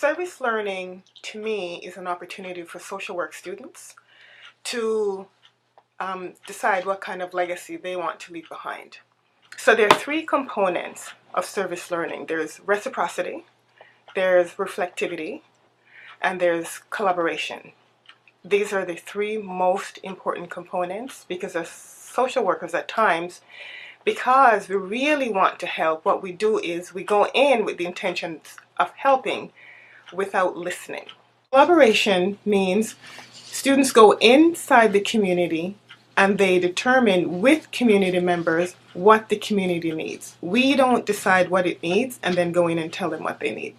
Service learning, to me, is an opportunity for social work students to decide what kind of legacy they want to leave behind. So there are three components of service learning. There's reciprocity, there's reflectivity, and there's collaboration. These are the three most important components because as social workers at times, because we really want to help, what we do is we go in with the intentions of helping without listening. Collaboration means students go inside the community and they determine with community members what the community needs. We don't decide what it needs and then go in and tell them what they need.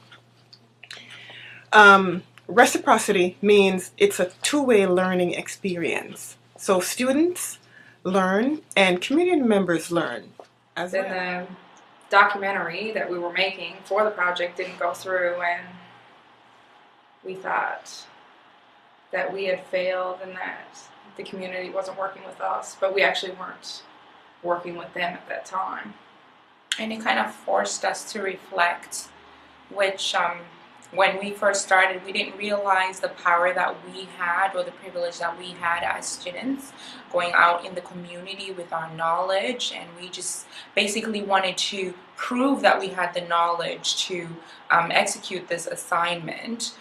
Reciprocity means it's a two-way learning experience. So students learn and community members learn as well. Then the documentary that we were making for the project didn't go through, and we thought that we had failed and that the community wasn't working with us, but we actually weren't working with them at that time. And it kind of forced us to reflect, which when we first started, we didn't realize the power that we had or the privilege that we had as students going out in the community with our knowledge, and we just basically wanted to prove that we had the knowledge to execute this assignment.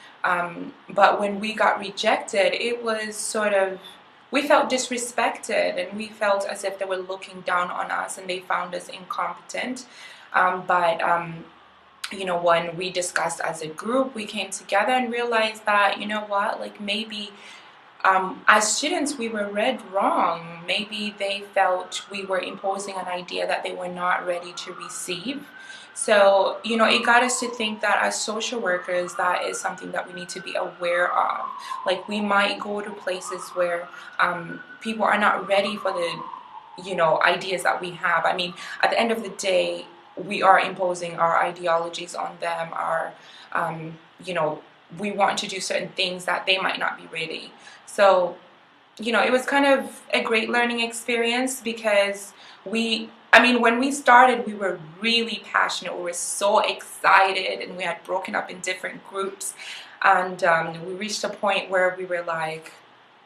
But when we got rejected, it was sort of, we felt disrespected and we felt as if they were looking down on us and they found us incompetent. You know, when we discussed as a group, we came together and realized that, you know what, like maybe as students we were read wrong. Maybe they felt we were imposing an idea that they were not ready to receive. So, you know, it got us to think that as social workers, that is something that we need to be aware of. Like, we might go to places where people are not ready for the, you know, ideas that we have. I mean, at the end of the day, we are imposing our ideologies on them, our, you know, we want to do certain things that they might not be ready. So, you know, it was kind of a great learning experience because when we started, we were really passionate. We were so excited and we had broken up in different groups. And we reached a point where we were like,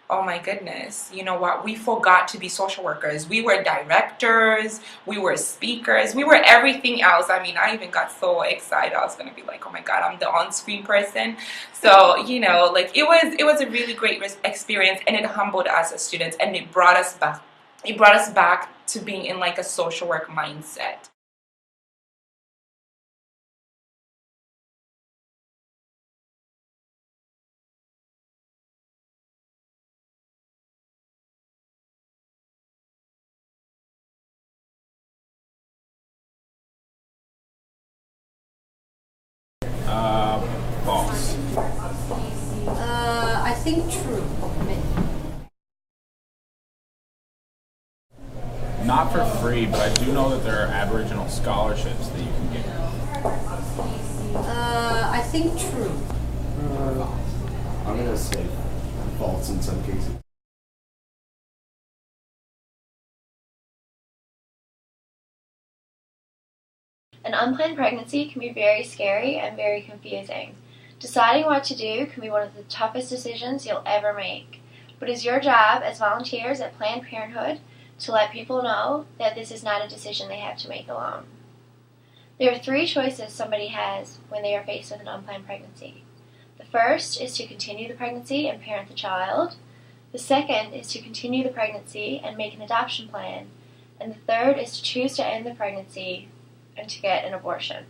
oh my goodness, you know what, we forgot to be social workers. We were directors, we were speakers, we were everything else. I mean, I even got so excited. I was going to be like, oh my God, I'm the on-screen person. So, you know, like it was a really great experience, and it humbled us as students, and it brought us back. It brought us back to being in like a social work mindset. False. I think true. Not for free, but I do know that there are Aboriginal scholarships that you can get. I think true. I'm gonna say false in some cases. An unplanned pregnancy can be very scary and very confusing. Deciding what to do can be one of the toughest decisions you'll ever make. But it's your job as volunteers at Planned Parenthood to let people know that this is not a decision they have to make alone. There are three choices somebody has when they are faced with an unplanned pregnancy. The first is to continue the pregnancy and parent the child. The second is to continue the pregnancy and make an adoption plan. And the third is to choose to end the pregnancy and to get an abortion.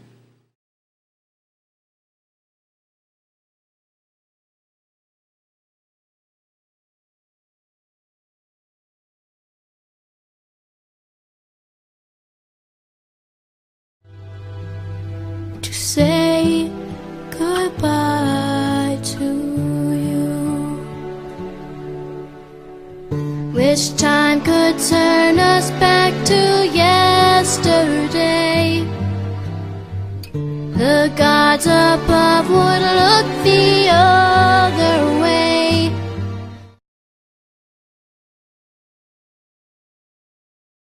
To say goodbye to you. Wish time could turn us back to yesterday. The gods above would look the